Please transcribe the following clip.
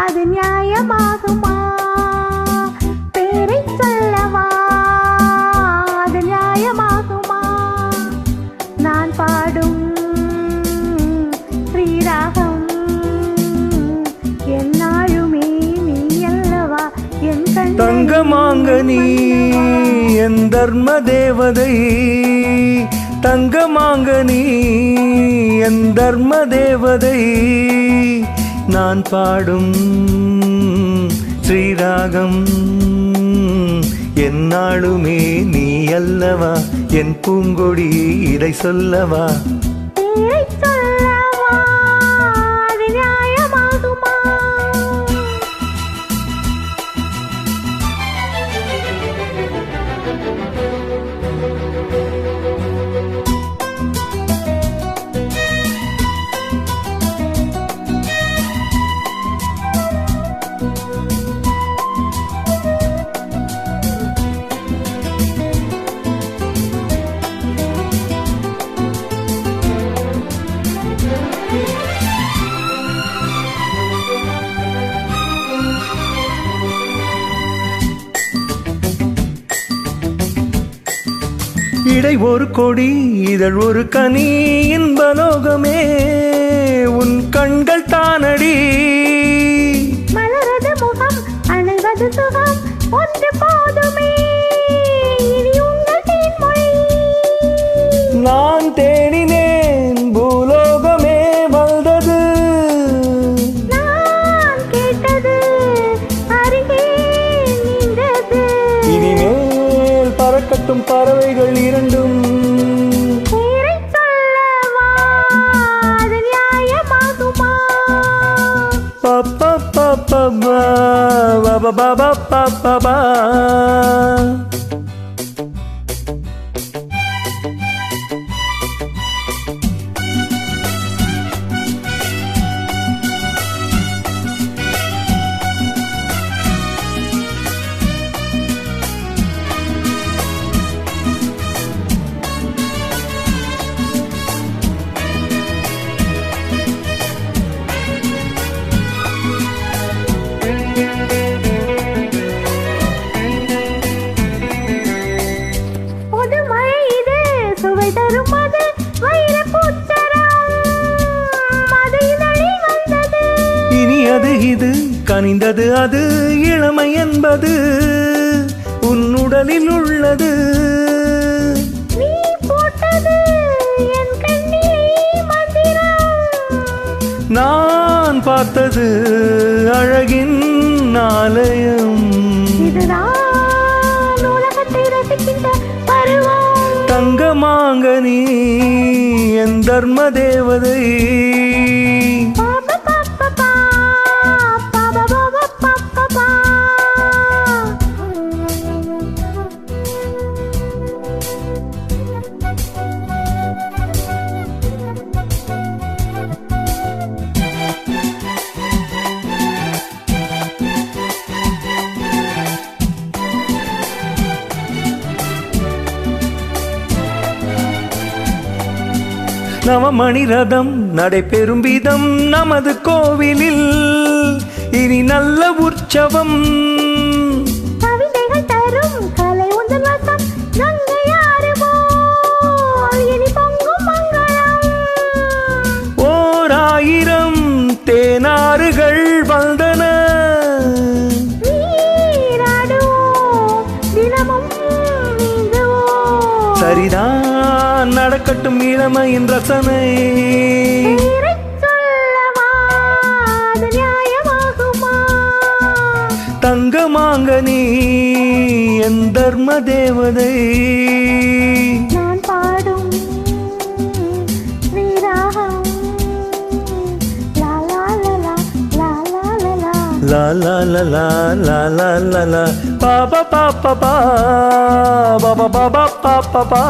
அது நியாயமாகுமா? பேரை சொல்லவா? அது நியாயமாகுமா? நான் பாடும் ஸ்ரீராகம் என்னாலுமே நீ அல்லவா என் கண். தங்கமாங்கனி என் தர்ம தேவதை, தங்கமாங்கனி என் தர்ம தேவதை, நான் பாடும் ஸ்ரீராகம் என்னாலுமே நீ அல்லவா என் பூங்கொடி, இதை சொல்லவா? பேரை சொல்லவா? அது நியாயமாகுமா? இடை ஒரு கொடி, இதழ் ஒரு கனி, இன்பலோகமே உன் கண்கள் தானடி. மலரது முகம், அணைவது சுகம், ஒன்று போதுமே இனி உங்கள் தேன்மொழி. நான் தேடினேன் பூலோகமே வந்தது, நான் கேட்டது அருகே நின்றது. இனிமேல் பறக்கட்டும் பறவைகள் இரண்டும். பேரை சொல்லவா? அது நியாயமாகுமா? பப்பா பப்பா பா பா பா பா. புது மழை இது, சுவை தரும் அது, வைரப் பூச்சரம் அது இதழில் வந்தது. இனி அது இது கனிந்தது, அது இளமை என்பது உன் உடலில் உள்ளது. நீ போட்டது என் கண்ணிலே மந்திரம். நான் பார்த்தது அழகின் ஆலயம். இதுதான் உலகத்தை ரசிக்கின்ற பருவம். தங்கமாங்கனி என் தர்ம தேவதை, பாபா பாபா பா, பாபா பாபா பாபா பா. நவமணி ரதம் நடைபெறும் விதம் நமது கோவிலில் இனி நல்ல உற்சவம். கவிதைகள் தரும் கலை உந்தன் வசம், கங்கையாறு போல் இனி பொங்கும் மங்களம். ஓர் ஆயிரம் தேனாறுகள் வந்தன, நீராடுவோம் தினமும் நீந்துவோம். சரிதான் நடக்கட்டும் இளமையின் ரசனை. பேரை சொல்லவா? அது நியாயமாகுமா? தங்கமாங்கனி என் தர்ம தேவதை, நான் பாடும் ஸ்ரீராகம் லா லா லா லா லா லா லா லா. லா லா லா லா லா லா லா பா பா பா பா பா பா பா பா பா பா பா.